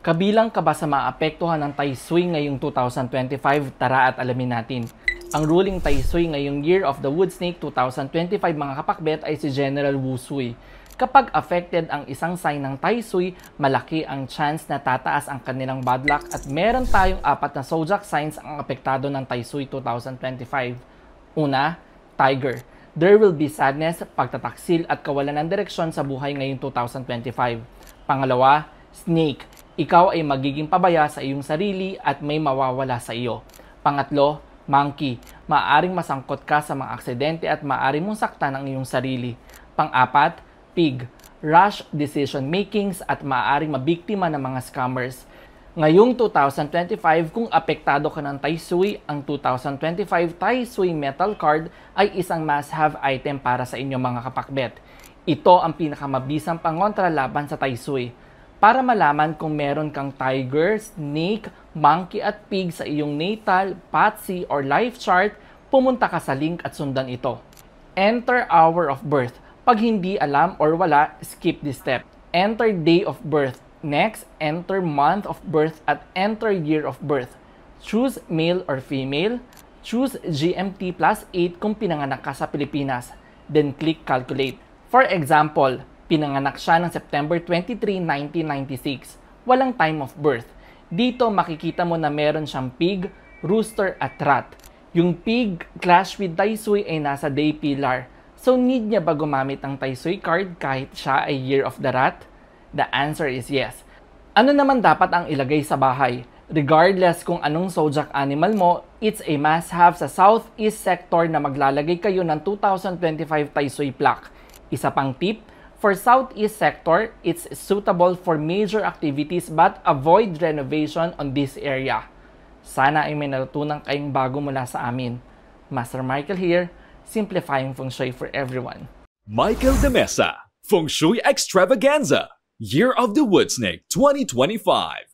Kabilang ka ba sa maapektuhan ng Tai Sui ngayong 2025? Tara at alamin natin. Ang ruling Tai Sui ngayong Year of the Wood Snake 2025 mga kapakbet ay si General Wu Sui. Kapag affected ang isang sign ng Tai Sui, malaki ang chance na tataas ang kanilang bad luck at meron tayong 4 na zodiac signs ang apektado ng Tai Sui 2025. Una, Tiger. There will be sadness, pagtataksil at kawalan ng direksyon sa buhay ngayong 2025. Pangalawa, Snake. Ikaw ay magiging pabaya sa iyong sarili at may mawawala sa iyo. Pangatlo, Monkey. Maaring masangkot ka sa mga aksidente at maaring mong saktan ang iyong sarili. Pang-apat, Pig. Rush decision makings at maaring mabiktima ng mga scammers. Ngayong 2025, kung apektado ka ng Tai Sui, ang 2025 Tai Sui Metal Card ay isang must-have item para sa inyong mga kapakbet. Ito ang pinakamabisang pangontra laban sa Tai Sui. Para malaman kung meron kang Tiger, Snake, Monkey at Pig sa iyong natal, patsy or life chart, pumunta ka sa link at sundan ito. Enter hour of birth. Pag hindi alam or wala, skip this step. Enter day of birth. Next, enter month of birth at enter year of birth. Choose male or female. Choose GMT +8 kung pinanganak ka sa Pilipinas. Then click calculate. For example, pinanganak siya ng September 23, 1996. Walang time of birth. Dito makikita mo na meron siyang pig, rooster at rat. Yung pig clash with Tai Sui ay nasa day pillar. So need niya ba gumamit ng Tai Sui card kahit siya ay year of the rat? The answer is yes. Ano naman dapat ang ilagay sa bahay? Regardless kung anong zodiac animal mo, it's a must-have sa southeast sector na maglalagay kayo ng 2025 Tai Sui plaque. Isa pang tip, for southeast sector, it's suitable for major activities but avoid renovation on this area. Sana ay may natutunan kayong bago mula sa amin. Master Michael here, simplifying feng shui for everyone. Michael De Mesa, Feng Shui Extravaganza, Year of the Wood Snake 2025.